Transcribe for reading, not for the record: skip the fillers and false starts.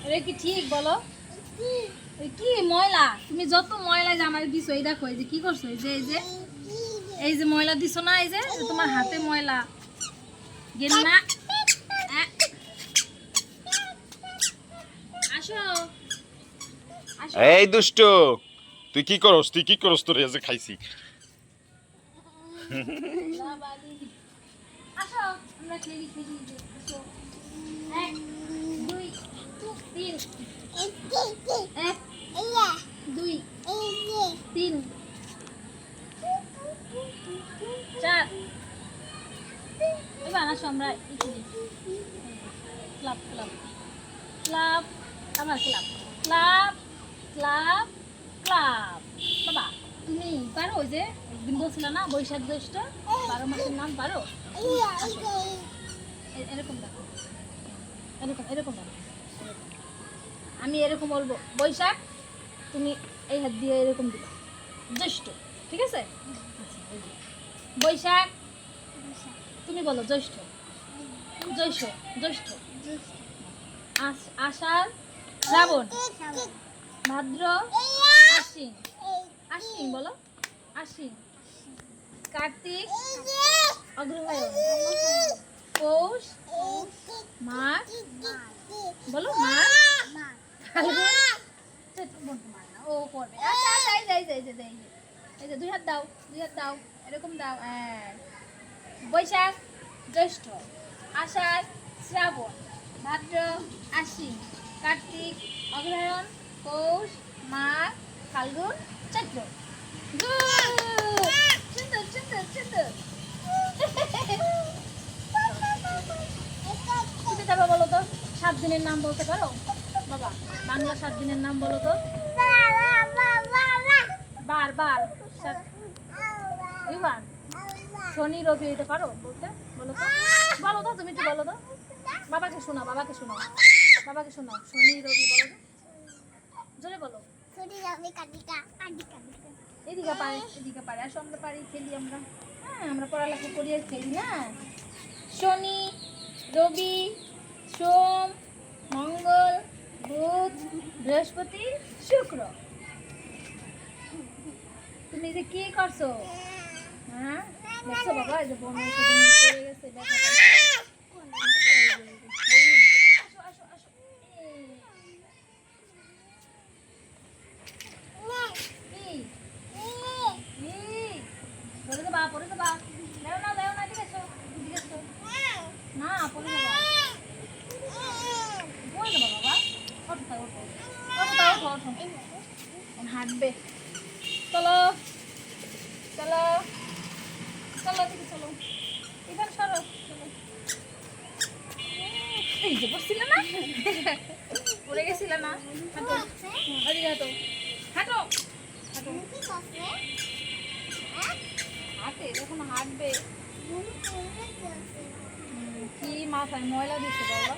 রে কি ঠিক বলো? কি ময়লা? তুমি যত ময়লা জামাই দিছো, এই দেখো এই যে কি করছো, এই যে ময়লা দিছো না, এই যে তোমার হাতে ময়লা গেল না। আসো আসো। এই দুষ্ট, তুই কি করস তোর এই যে খাইছি। আসো আমরা খেলি আসো। 1 2 3 1 2 3 4। এবার আসো আমরা খেলি। ক্লাব ক্লাব ক্লাব, আমার ক্লাব ক্লাব ক্লাব ক্লাব। বাবা তুমি পারো? ওই যে একদিন বলছিল না বৈশাখ জ্যৈষ্ঠ 12 মাসের নাম পারো? এরকম দেখো, এরকম এরকম দেখো। আমি এরকম বলবো বৈশাখ, তুমি এই হাত দিয়ে এরকম দিবা জ্যৈষ্ঠ, ঠিক আছে? বৈশাখ তুমি বলো জ্যৈষ্ঠ, জ্যৈষ্ঠ জ্যৈষ্ঠ। আষাঢ় শ্রাবণ ভাদ্র আশ্বিন, আশ্বিন বলো, আশ্বিন। কার্তিক অগ্রহায়ণ পৌষ মাঘ বলো, মাঘ ফাল্গুন ও করবে। আচ্ছা আচ্ছা, এই যে 2 হাত দাও, 2 হাত দাও, এরকম দাও। বৈশাখ জ্যৈষ্ঠ আষাঢ় শ্রাবণ ভাদ্র আশ্বিন কার্তিক অগ্রহায়ণ পৌষ মাঘ ফাল্গুন চৈত্র। সুন্দর সুন্দর সুন্দর। তুমি তারপর বলো তো 7 দিনের নাম বলতে পারো বাবা? বাংলা 7 দিনের নাম বলো তো। বার বার ইভান শনি রবি, এটা পারো বলতে? বলো তো, বলো তো, তুমি একটু বলো তো। বাবাকে শোনাও, বাবাকে শোনাও, বাবাকে শোনাও। শনি রবি বলো তো, জোরে বলো। এদিকে পারে, এদিকে পারে। আসো আমরা পারি, খেলি আমরা। হ্যাঁ আমরা পড়ালেখা করি আর খেলি না। শনি রবি সোম মঙ্গল বুধ বৃহস্পতি শুক্র। তুমি যে কি করছো? হ্যাঁ দেখছো বাবা, এই যে বোনের সাথে পড়ে গেছে, দেখা আসো আসো আসো। পড়ে দেবা, পড়ে দেবা। দেও না দেও না, ঠিক আছে ঠিক আছে না, পড়ে দেবা, পড়ে দেবা বাবা। ওঠো তাই, ওঠো ওঠো তাই, ওঠো ওঠো। হাঁটবে, চলো চলো চলো, ঠিক চলো। এখানে সরো, চলো। এই যে পড়ছিলে না, পড়ে গেছিলে না। হাঁটো, ওদিকে হাঁটো, হাঁটো হাঁটো। হাঁটে যখন হাঁটবে। কি মাথায় ময়লা দিচ্ছে বাবা?